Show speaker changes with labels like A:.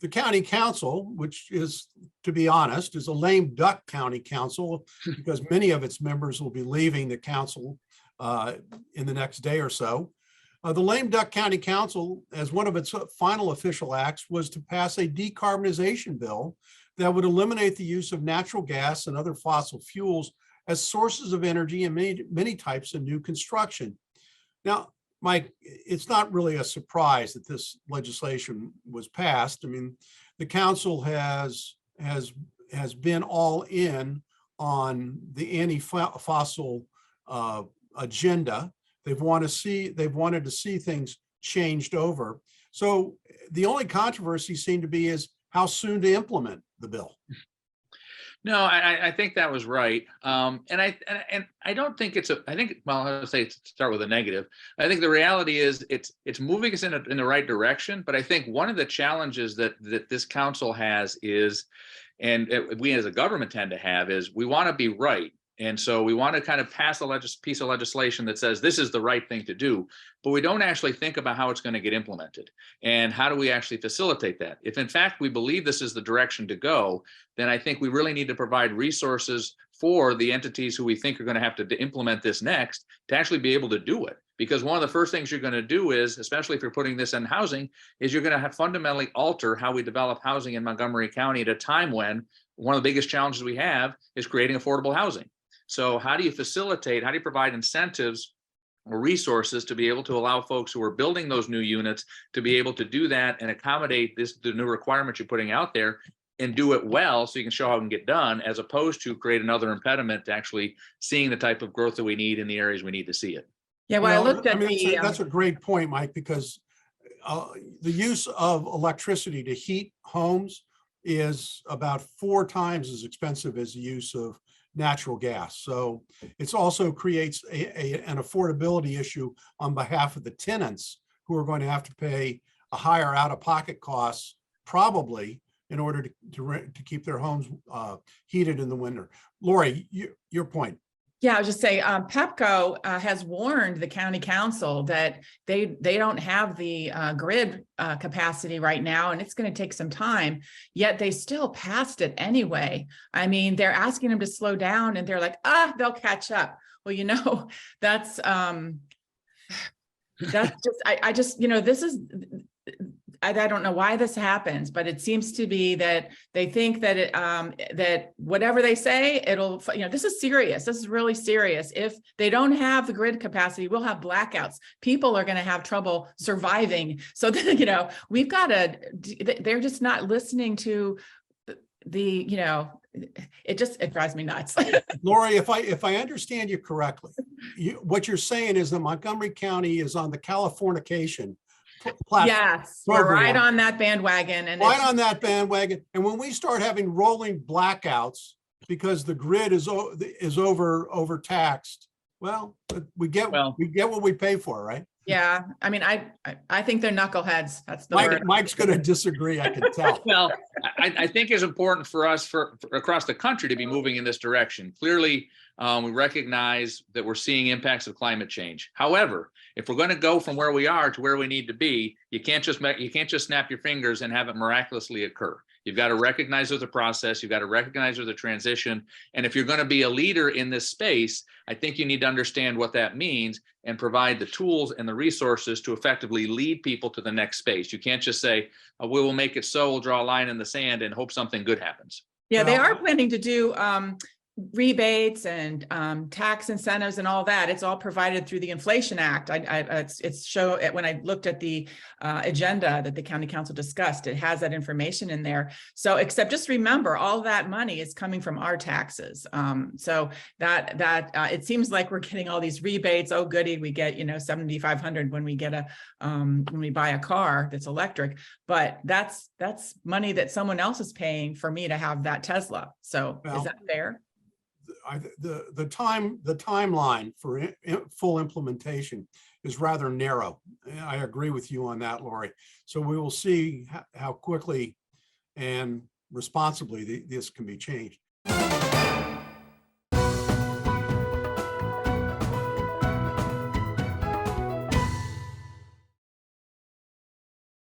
A: the county council, which is, to be honest, is a lame duck county council because many of its members will be leaving the council in the next day or so. The lame duck county council, as one of its final official acts, was to pass a decarbonization bill that would eliminate the use of natural gas and other fossil fuels as sources of energy in many types of new construction. Now, Mike, it's not really a surprise that this legislation was passed. I mean, the council has been all in on the anti-fossil agenda. They've wanted to see things changed over. So the only controversy seemed to be is how soon to implement the bill.
B: No, I think that was right. And I don't think it's I think, well, I'll say start with a negative. I think the reality is it's moving us in the right direction. But I think one of the challenges that this council has is, and we as a government tend to have, is we want to be right. And so we want to kind of pass a piece of legislation that says this is the right thing to do, but we don't actually think about how it's going to get implemented and how do we actually facilitate that. If in fact we believe this is the direction to go, then I think we really need to provide resources for the entities who we think are going to have to implement this next to actually be able to do it. Because one of the first things you're going to do is, especially if you're putting this in housing, is you're going to have fundamentally alter how we develop housing in Montgomery County at a time when one of the biggest challenges we have is creating affordable housing. So how do you facilitate, how do you provide incentives or resources to be able to allow folks who are building those new units to be able to do that and accommodate the new requirements you're putting out there and do it well so you can show how it can get done, as opposed to create another impediment to actually seeing the type of growth that we need in the areas we need to see it.
C: Yeah, well, I looked at
A: that's a great point, Mike, because the use of electricity to heat homes is about 4 times as expensive as the use of natural gas. So it also creates an affordability issue on behalf of the tenants who are going to have to pay a higher out-of-pocket costs, probably, in order to keep their homes heated in the winter. Laurie, your point.
C: Yeah, I was just saying, PEPCO has warned the county council that they don't have the grid capacity right now, and it's going to take some time, yet they still passed it anyway. I mean, they're asking them to slow down and they're like, they'll catch up. Well, you know, that's just, I just, you know, this is, I don't know why this happens, but it seems to be that they think that that whatever they say, it'll, you know, this is serious. This is really serious. If they don't have the grid capacity, we'll have blackouts. People are going to have trouble surviving. So then, you know, we've got to, they're just not listening to the, you know, it drives me nuts.
A: Laurie, if I understand you correctly, what you're saying is that Montgomery County is on the Californication platform.
C: Yes, we're right on that bandwagon. And
A: right on that bandwagon. And when we start having rolling blackouts because the grid is overtaxed, well, we get what we pay for, right?
C: Yeah, I mean, I think they're knuckleheads. That's the word.
A: Mike's going to disagree, I can tell.
B: Well, I think it's important for us for across the country to be moving in this direction. Clearly, we recognize that we're seeing impacts of climate change. However, if we're going to go from where we are to where we need to be, you can't just snap your fingers and have it miraculously occur. You've got to recognize there's a process. You've got to recognize there's a transition. And if you're going to be a leader in this space, I think you need to understand what that means and provide the tools and the resources to effectively lead people to the next space. You can't just say, we will make it so, we'll draw a line in the sand and hope something good happens.
C: Yeah, they are planning to do rebates and tax incentives and all that. It's all provided through the Inflation Act. It's show when I looked at the agenda that the county council discussed, it has that information in there. So except just remember, all that money is coming from our taxes. So that it seems like we're getting all these rebates. Oh goody, we get, you know, $7,500 when we get when we buy a car that's electric, but that's money that someone else is paying for me to have that Tesla. So is that fair?
A: The timeline for full implementation is rather narrow. I agree with you on that, Laurie. So we will see how quickly and responsibly this can be changed.